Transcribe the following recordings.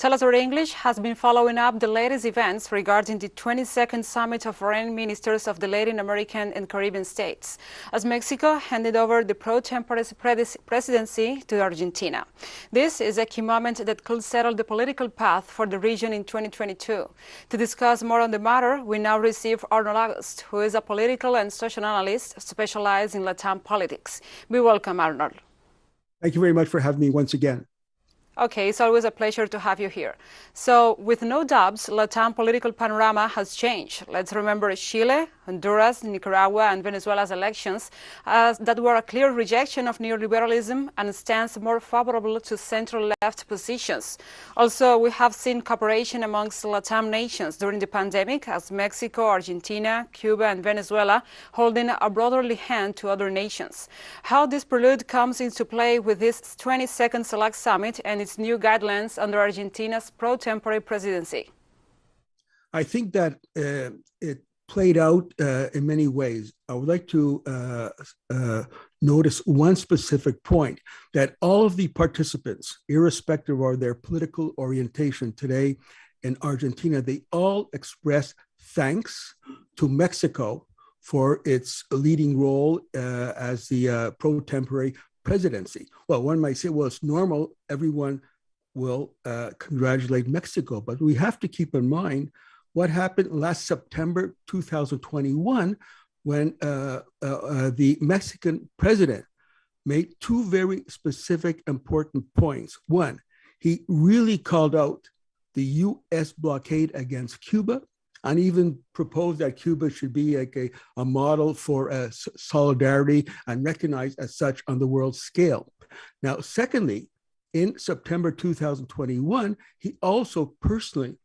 TeleSUR English has been following up the latest events regarding the 22nd Summit of Foreign Ministers of the Latin American and Caribbean states, as Mexico handed over the pro tempore presidency to Argentina. This is a key moment that could settle the political path for the region in 2022. To discuss more on the matter, we now receive Arnold August, who is a political and social analyst specialized in Latam politics. We welcome Arnold. Thank you very much for having me once again. Okay, it's always a pleasure to have you here. So, with no doubts, Latam political panorama has changed. Let's remember Chile, Honduras, Nicaragua, and Venezuela's elections that were a clear rejection of neoliberalism and a stance more favorable to center-left positions. Also, we have seen cooperation amongst Latam nations during the pandemic, as Mexico, Argentina, Cuba, and Venezuela holding a brotherly hand to other nations. How this prelude comes into play with this 22nd Select Summit and its new guidelines under Argentina's pro tempore presidency? I think that it played out in many ways. I would like to notice one specific point, that all of the participants, irrespective of their political orientation today in Argentina, they all expressed thanks to Mexico for its leading role as the pro tempore presidency. Well, one might say, well, it's normal. Everyone will congratulate Mexico. But we have to keep in mind what happened last September 2021 when the Mexican president made two very specific, important points. One, he really called out the U.S. blockade against Cuba and even proposed that Cuba should be like a model for solidarity and recognized as such on the world scale. Now, secondly, in September 2021, he also personally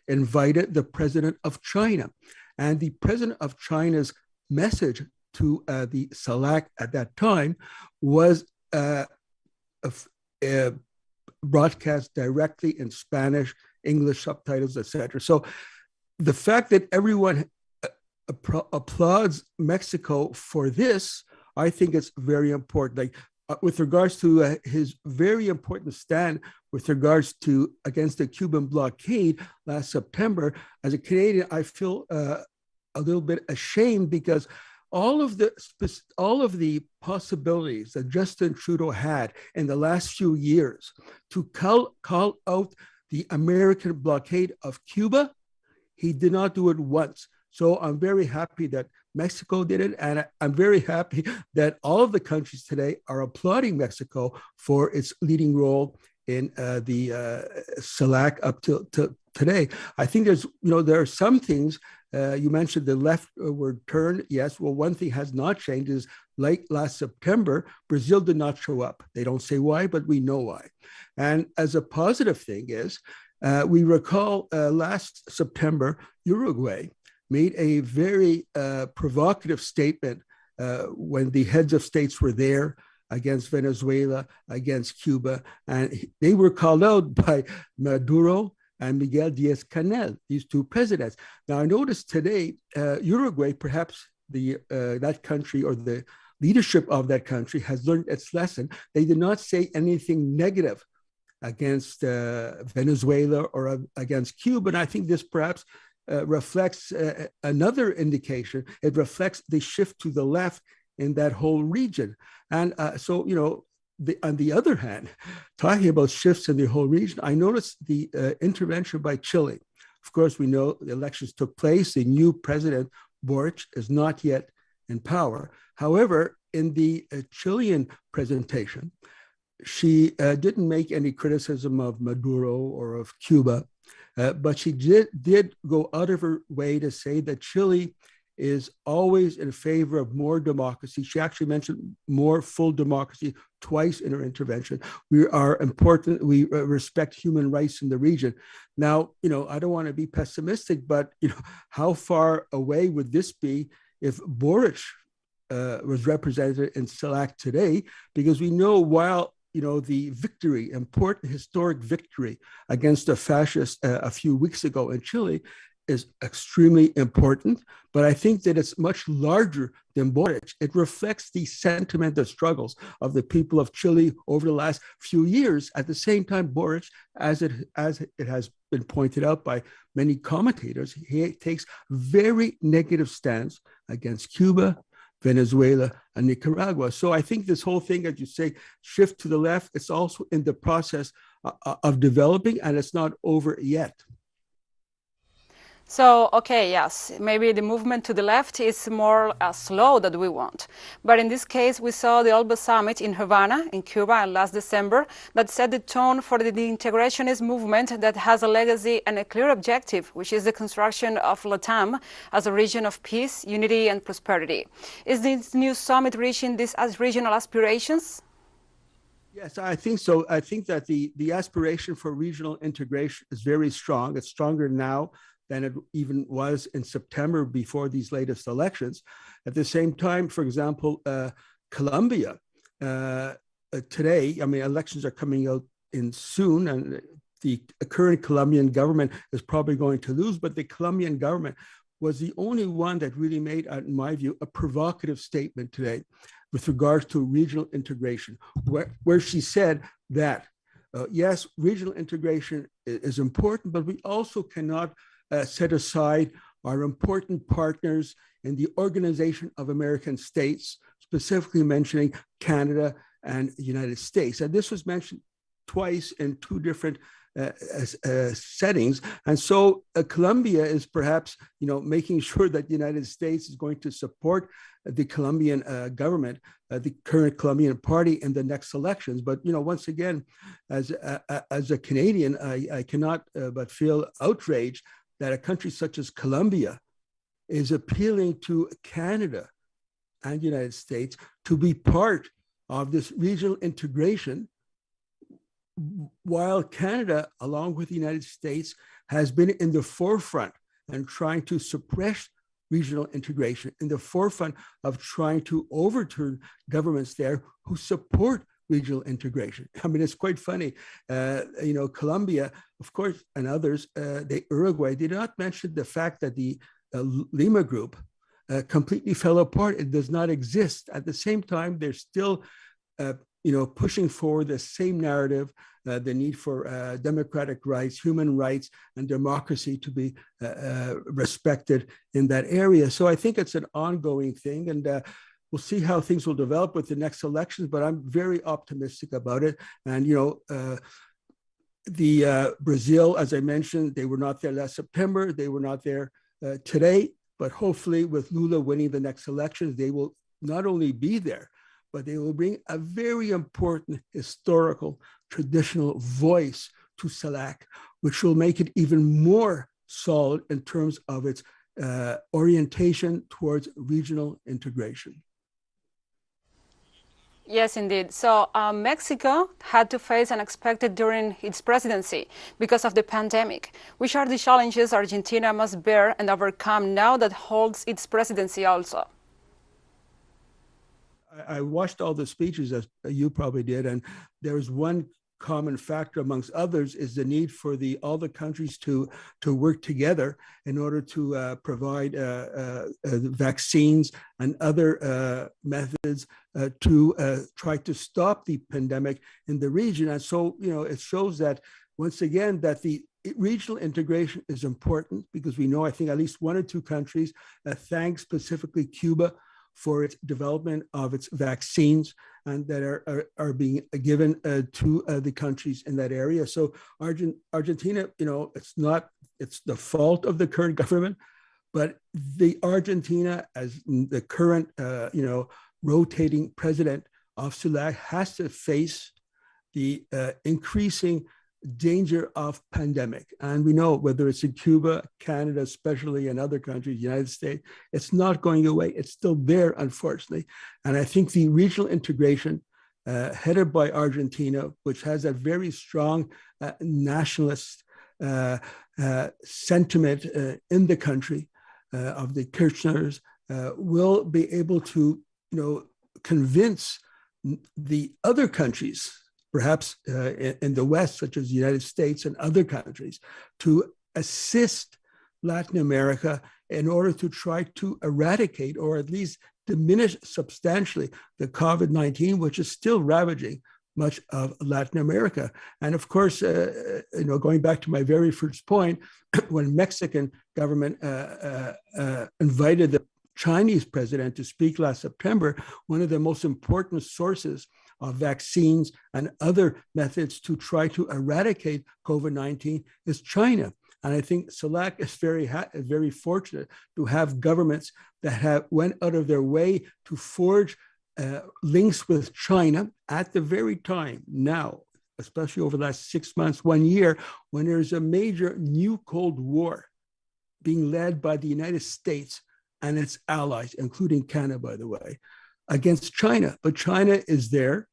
invited the president of China. And the president of China's message to the SELAC at that time was broadcast directly in Spanish, English subtitles, etc. So the fact that everyone applauds Mexico for this, I think it's very important. Like with regards to his very important stand with regards to against the Cuban blockade last September, as a Canadian, I feel a little bit ashamed because all of the possibilities that Justin Trudeau had in the last few years to call out the American blockade of Cuba, he did not do it once. So I'm very happy that Mexico did it. And I'm very happy that all of the countries today are applauding Mexico for its leading role in the SELAC up to today. I think there are some things, you mentioned the leftward turn. Yes, well, one thing has not changed is like last September, Brazil did not show up. They don't say why, but we know why. And as a positive thing is, we recall last September, Uruguay made a very provocative statement when the heads of states were there against Venezuela, against Cuba, and they were called out by Maduro and Miguel Diaz-Canel, these two presidents. Now, I noticed today, Uruguay, perhaps that country or the leadership of that country has learned its lesson. They did not say anything negative against Venezuela or against Cuba, and I think this perhaps reflects another indication. It reflects the shift to the left in that whole region. And so, on the other hand, talking about shifts in the whole region, I noticed the intervention by Chile. Of course, we know the elections took place. The new president, Boric, is not yet in power. However, in the Chilean presentation, she didn't make any criticism of Maduro or of Cuba, but she did go out of her way to say that Chile is always in favor of more democracy. She actually mentioned more full democracy twice in her intervention. We respect human rights in the region. Now, I don't want to be pessimistic, but how far away would this be if Boric was represented in SELAC today? Because we know while the important historic victory against the fascists a few weeks ago in Chile, is extremely important, but I think that it's much larger than Boric. It reflects the sentiment, the struggles of the people of Chile over the last few years. At the same time, Boric, as it has been pointed out by many commentators, he takes very negative stance against Cuba, Venezuela, and Nicaragua. So I think this whole thing, as you say, shift to the left, it's also in the process of developing, and it's not over yet. So, okay, yes, maybe the movement to the left is more slow than we want. But in this case, we saw the ALBA summit in Havana, in Cuba, last December, that set the tone for the integrationist movement that has a legacy and a clear objective, which is the construction of LATAM as a region of peace, unity, and prosperity. Is this new summit reaching these regional aspirations? Yes, I think so. I think that the aspiration for regional integration is very strong. It's stronger now than it even was in September before these latest elections. At the same time, for example, Colombia, today, I mean, elections are coming out in soon, and the current Colombian government is probably going to lose, but the Colombian government was the only one that really made, in my view, a provocative statement today with regards to regional integration, where she said that, yes, regional integration is important, but we also cannot set aside our important partners in the Organization of American States, specifically mentioning Canada and the United States. And this was mentioned twice in two different settings. And so Colombia is perhaps, making sure that the United States is going to support the Colombian government, the current Colombian party in the next elections. But, once again, as a Canadian, I cannot but feel outraged that a country such as Colombia is appealing to Canada and the United States to be part of this regional integration, while Canada, along with the United States, has been in the forefront and trying to suppress regional integration, in the forefront of trying to overturn governments there who support regional integration. I mean, it's quite funny. Colombia, of course, and others, Uruguay, did not mention the fact that the Lima group completely fell apart. It does not exist. At the same time, they're still, pushing forward the same narrative, the need for democratic rights, human rights, and democracy to be respected in that area. So I think it's an ongoing thing, and we'll see how things will develop with the next elections, but I'm very optimistic about it. And, Brazil, as I mentioned, they were not there last September. They were not there today, but hopefully with Lula winning the next elections, they will not only be there, but they will bring a very important historical, traditional voice to CELAC, which will make it even more solid in terms of its orientation towards regional integration. Yes, indeed. So Mexico had to face unexpected during its presidency because of the pandemic. Which are the challenges Argentina must bear and overcome now that holds its presidency also? I watched all the speeches, as you probably did, and there's one common factor amongst others is the need for all the countries to work together in order to provide vaccines and other methods to try to stop the pandemic in the region. And so, it shows that, once again, that the regional integration is important, because we know, I think, at least one or two countries, thanks specifically Cuba, for its development of its vaccines, and that are being given to the countries in that area. So Argentina, it's the fault of the current government, but the Argentina, as the current, rotating president of CELAC, has to face the increasing danger of pandemic. And we know, whether it's in Cuba, Canada, especially, and other countries, United States, it's not going away. It's still there, unfortunately. And I think the regional integration headed by Argentina, which has a very strong nationalist sentiment in the country of the Kirchners, will be able to, convince the other countries, perhaps in the West, such as the United States and other countries, to assist Latin America in order to try to eradicate or at least diminish substantially the COVID-19, which is still ravaging much of Latin America. And of course, going back to my very first point, when Mexican government invited the Chinese president to speak last September, one of the most important sources of vaccines and other methods to try to eradicate COVID-19 is China. And I think CELAC is very fortunate to have governments that went out of their way to forge links with China at the very time now, especially over the last 6 months, 1 year, when there's a major new Cold War being led by the United States and its allies, including Canada, by the way, against China. But China is there,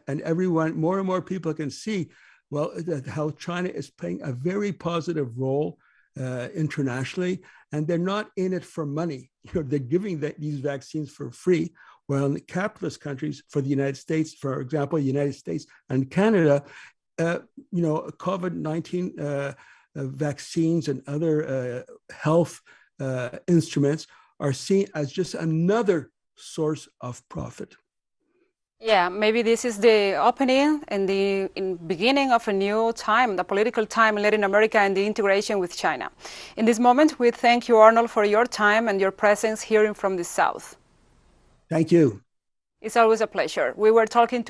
and everyone, more and more people can see, well, how China is playing a very positive role internationally, and they're not in it for money. They're giving these vaccines for free. Well, in the capitalist countries, for the United States, for example, United States and Canada, COVID-19 vaccines and other health instruments are seen as just another source of profit. Yeah, maybe this is the opening and the beginning of a new time, the political time in Latin America and the integration with China. In this moment, we thank you, Arnold, for your time and your presence hearing from the South. Thank you. It's always a pleasure. We were talking to